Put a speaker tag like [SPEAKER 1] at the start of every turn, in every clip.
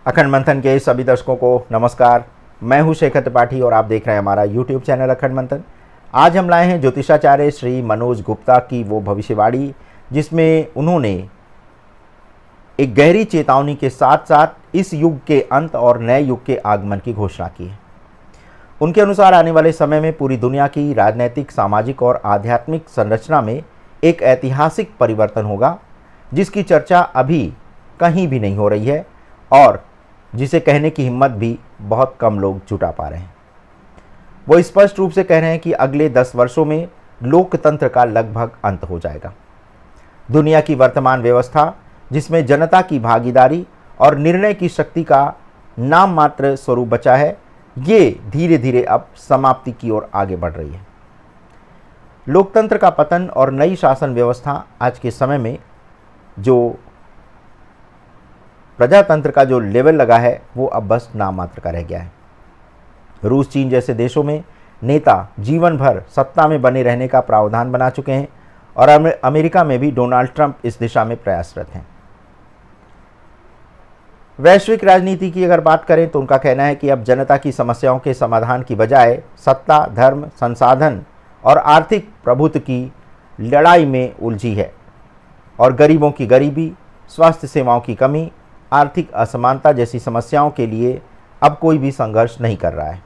[SPEAKER 1] अखंड मंथन के सभी दर्शकों को नमस्कार। मैं हूं शेखर त्रिपाठी और आप देख रहे हैं हमारा YouTube चैनल अखंड मंथन। आज हम लाए हैं ज्योतिषाचार्य श्री मनोज गुप्ता की वो भविष्यवाणी जिसमें उन्होंने एक गहरी चेतावनी के साथ साथ इस युग के अंत और नए युग के आगमन की घोषणा की है। उनके अनुसार आने वाले समय में पूरी दुनिया की राजनीतिक, सामाजिक और आध्यात्मिक संरचना में एक ऐतिहासिक परिवर्तन होगा जिसकी चर्चा अभी कहीं भी नहीं हो रही है और जिसे कहने की हिम्मत भी बहुत कम लोग जुटा पा रहे हैं। वो स्पष्ट रूप से कह रहे हैं कि अगले 10 वर्षों में लोकतंत्र का लगभग अंत हो जाएगा। दुनिया की वर्तमान व्यवस्था जिसमें जनता की भागीदारी और निर्णय की शक्ति का नाम मात्र स्वरूप बचा है, ये धीरे धीरे अब समाप्ति की ओर आगे बढ़ रही है। लोकतंत्र का पतन और नई शासन व्यवस्था आज के समय में जो प्रजातंत्र का जो लेवल लगा है वो अब बस नाम मात्र का रह गया है। रूस, चीन जैसे देशों में नेता जीवन भर सत्ता में बने रहने का प्रावधान बना चुके हैं और अमेरिका में भी डोनाल्ड ट्रंप इस दिशा में प्रयासरत हैं। वैश्विक राजनीति की अगर बात करें तो उनका कहना है कि अब जनता की समस्याओं के समाधान की बजाय सत्ता, धर्म, संसाधन और आर्थिक प्रभुत्व की लड़ाई में उलझी है और गरीबों की गरीबी, स्वास्थ्य सेवाओं की कमी, आर्थिक असमानता जैसी समस्याओं के लिए अब कोई भी संघर्ष नहीं कर रहा है।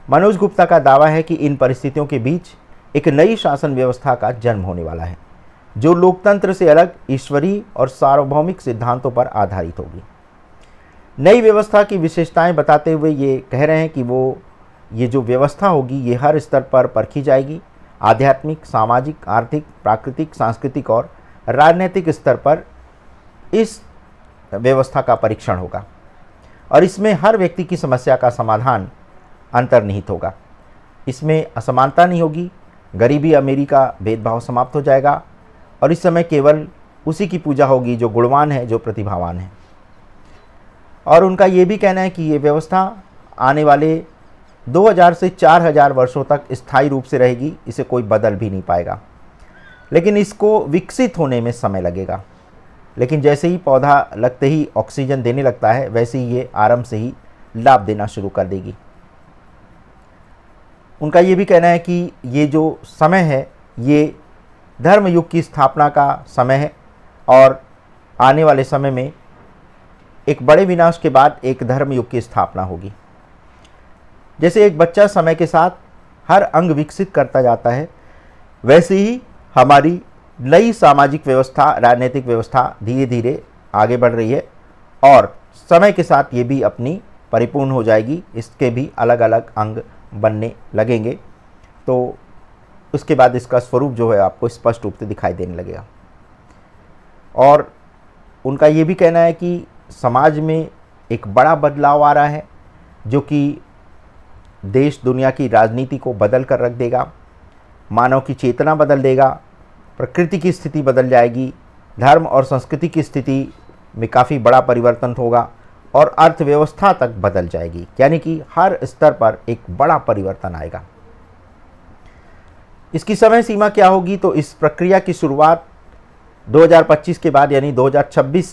[SPEAKER 1] मनोज गुप्ता का दावा है कि इन परिस्थितियों के बीच एक नई शासन व्यवस्था का जन्म होने वाला है जो लोकतंत्र से अलग ईश्वरीय और सार्वभौमिक सिद्धांतों पर आधारित होगी। नई व्यवस्था की विशेषताएं बताते हुए ये कह रहे हैं कि ये जो व्यवस्था होगी ये हर स्तर पर परखी जाएगी। आध्यात्मिक, सामाजिक, आर्थिक, प्राकृतिक, सांस्कृतिक और राजनीतिक स्तर पर इस व्यवस्था का परीक्षण होगा और इसमें हर व्यक्ति की समस्या का समाधान अंतर्निहित होगा। इसमें असमानता नहीं होगी, गरीबी अमीरी का भेदभाव समाप्त हो जाएगा और इस समय केवल उसी की पूजा होगी जो गुणवान है, जो प्रतिभावान है। और उनका ये भी कहना है कि ये व्यवस्था आने वाले 2000 से 4000 वर्षों तक स्थायी रूप से रहेगी, इसे कोई बदल भी नहीं पाएगा, लेकिन इसको विकसित होने में समय लगेगा। लेकिन जैसे ही पौधा लगते ही ऑक्सीजन देने लगता है वैसे ही ये आरंभ से ही लाभ देना शुरू कर देगी। उनका ये भी कहना है कि ये जो समय है ये धर्म युग की स्थापना का समय है और आने वाले समय में एक बड़े विनाश के बाद एक धर्म युग की स्थापना होगी। जैसे एक बच्चा समय के साथ हर अंग विकसित करता जाता है वैसे ही हमारी नई सामाजिक व्यवस्था, राजनीतिक व्यवस्था धीरे धीरे आगे बढ़ रही है और समय के साथ ये भी अपनी परिपूर्ण हो जाएगी। इसके भी अलग अलग अंग बनने लगेंगे तो उसके बाद इसका स्वरूप जो है आपको स्पष्ट रूप से दिखाई देने लगेगा। और उनका ये भी कहना है कि समाज में एक बड़ा बदलाव आ रहा है जो कि देश दुनिया की राजनीति को बदल कर रख देगा, मानव की चेतना बदल देगा, प्रकृति की स्थिति बदल जाएगी, धर्म और संस्कृति की स्थिति में काफ़ी बड़ा परिवर्तन होगा और अर्थव्यवस्था तक बदल जाएगी। यानी कि हर स्तर पर एक बड़ा परिवर्तन आएगा। इसकी समय सीमा क्या होगी तो इस प्रक्रिया की शुरुआत 2025 के बाद यानी 2026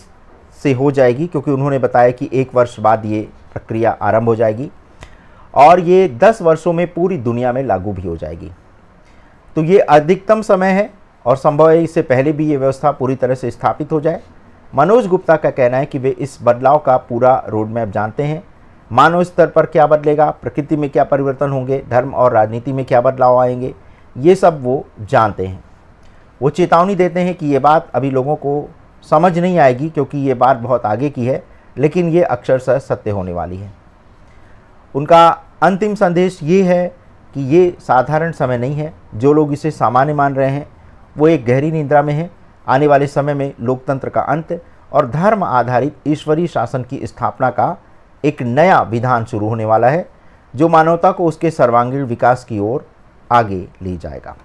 [SPEAKER 1] से हो जाएगी, क्योंकि उन्होंने बताया कि 1 वर्ष बाद ये प्रक्रिया आरंभ हो जाएगी और ये 10 वर्षों में पूरी दुनिया में लागू भी हो जाएगी। तो ये अधिकतम समय है और संभव है इससे पहले भी ये व्यवस्था पूरी तरह से स्थापित हो जाए। मनोज गुप्ता का कहना है कि वे इस बदलाव का पूरा रोड मैप जानते हैं। मानव स्तर पर क्या बदलेगा, प्रकृति में क्या परिवर्तन होंगे, धर्म और राजनीति में क्या बदलाव आएंगे, ये सब वो जानते हैं। वो चेतावनी देते हैं कि ये बात अभी लोगों को समझ नहीं आएगी क्योंकि ये बात बहुत आगे की है, लेकिन ये अक्षरशः सत्य होने वाली है। उनका अंतिम संदेश ये है कि ये साधारण समय नहीं है। जो लोग इसे सामान्य मान रहे हैं वो एक गहरी निद्रा में है। आने वाले समय में लोकतंत्र का अंत और धर्म आधारित ईश्वरीय शासन की स्थापना का एक नया विधान शुरू होने वाला है जो मानवता को उसके सर्वांगीण विकास की ओर आगे ले जाएगा।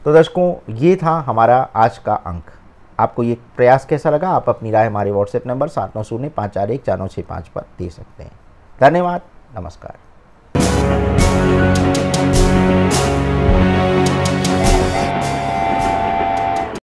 [SPEAKER 1] तो दर्शकों, ये था हमारा आज का अंक। आपको ये प्रयास कैसा लगा? आप अपनी राय हमारे व्हाट्सएप नंबर 7905414965 पर दे सकते हैं। धन्यवाद, नमस्कार।